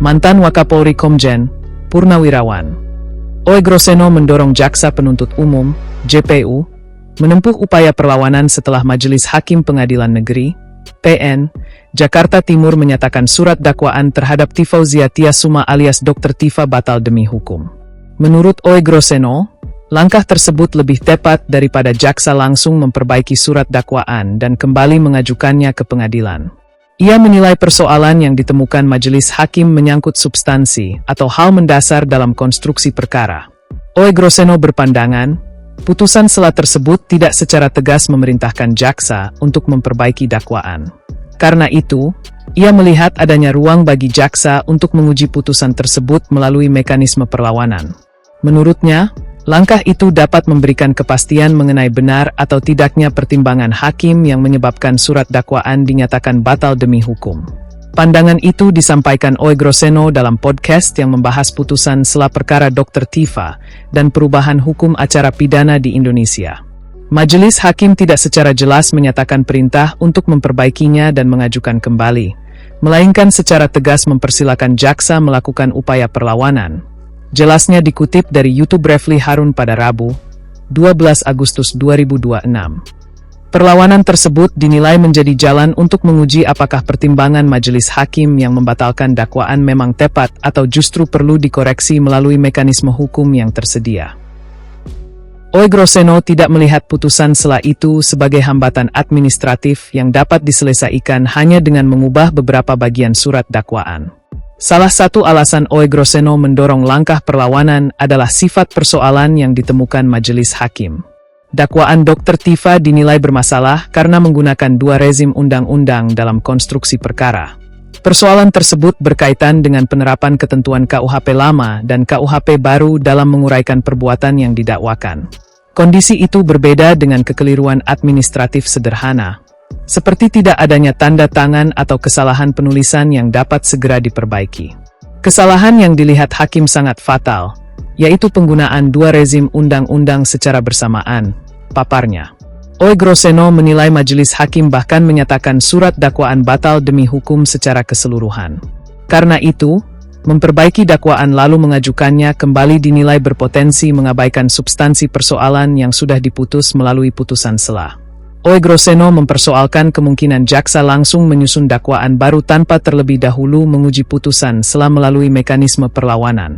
mantan Wakapolri Komjen Purnawirawan Oey Grosseno mendorong Jaksa Penuntut Umum (JPU) menempuh upaya perlawanan setelah Majelis Hakim Pengadilan Negeri (PN) Jakarta Timur menyatakan surat dakwaan terhadap Tifauzia Tiasuma alias Dr. Tifa batal demi hukum. Menurut Oey Grosseno, langkah tersebut lebih tepat daripada jaksa langsung memperbaiki surat dakwaan dan kembali mengajukannya ke pengadilan. Ia menilai persoalan yang ditemukan majelis hakim menyangkut substansi atau hal mendasar dalam konstruksi perkara. Oey Grosseno berpandangan, putusan sela tersebut tidak secara tegas memerintahkan jaksa untuk memperbaiki dakwaan. Karena itu, ia melihat adanya ruang bagi jaksa untuk menguji putusan tersebut melalui mekanisme perlawanan. Menurutnya, langkah itu dapat memberikan kepastian mengenai benar atau tidaknya pertimbangan hakim yang menyebabkan surat dakwaan dinyatakan batal demi hukum. Pandangan itu disampaikan Oey Grosseno dalam podcast yang membahas putusan sela perkara Dr. Tifa dan perubahan hukum acara pidana di Indonesia. Majelis hakim tidak secara jelas menyatakan perintah untuk memperbaikinya dan mengajukan kembali, melainkan secara tegas mempersilakan jaksa melakukan upaya perlawanan. Jelasnya dikutip dari YouTube Refli Harun pada Rabu, 12 Agustus 2026. Perlawanan tersebut dinilai menjadi jalan untuk menguji apakah pertimbangan majelis hakim yang membatalkan dakwaan memang tepat atau justru perlu dikoreksi melalui mekanisme hukum yang tersedia. Oey Grosseno tidak melihat putusan sela itu sebagai hambatan administratif yang dapat diselesaikan hanya dengan mengubah beberapa bagian surat dakwaan. Salah satu alasan Oey Grosseno mendorong langkah perlawanan adalah sifat persoalan yang ditemukan majelis hakim. Dakwaan Dr. Tifa dinilai bermasalah karena menggunakan dua rezim undang-undang dalam konstruksi perkara. Persoalan tersebut berkaitan dengan penerapan ketentuan KUHP lama dan KUHP baru dalam menguraikan perbuatan yang didakwakan. Kondisi itu berbeda dengan kekeliruan administratif sederhana, seperti tidak adanya tanda tangan atau kesalahan penulisan yang dapat segera diperbaiki. Kesalahan yang dilihat hakim sangat fatal, yaitu penggunaan dua rezim undang-undang secara bersamaan, paparnya. Oey Grosseno menilai majelis hakim bahkan menyatakan surat dakwaan batal demi hukum secara keseluruhan. Karena itu, memperbaiki dakwaan lalu mengajukannya kembali dinilai berpotensi mengabaikan substansi persoalan yang sudah diputus melalui putusan sela. Oey Grosseno mempersoalkan kemungkinan jaksa langsung menyusun dakwaan baru tanpa terlebih dahulu menguji putusan sela melalui mekanisme perlawanan.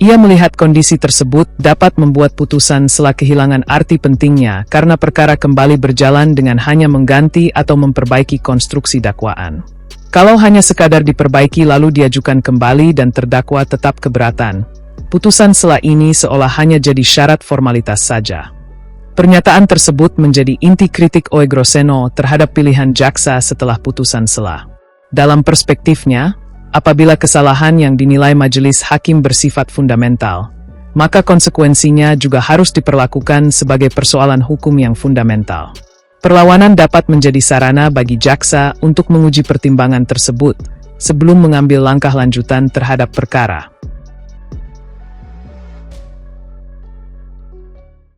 Ia melihat kondisi tersebut dapat membuat putusan sela kehilangan arti pentingnya karena perkara kembali berjalan dengan hanya mengganti atau memperbaiki konstruksi dakwaan. Kalau hanya sekadar diperbaiki lalu diajukan kembali dan terdakwa tetap keberatan, putusan sela ini seolah hanya jadi syarat formalitas saja. Pernyataan tersebut menjadi inti kritik Oey Grosseno terhadap pilihan jaksa setelah putusan sela. Dalam perspektifnya, apabila kesalahan yang dinilai majelis hakim bersifat fundamental, maka konsekuensinya juga harus diperlakukan sebagai persoalan hukum yang fundamental. Perlawanan dapat menjadi sarana bagi jaksa untuk menguji pertimbangan tersebut sebelum mengambil langkah lanjutan terhadap perkara.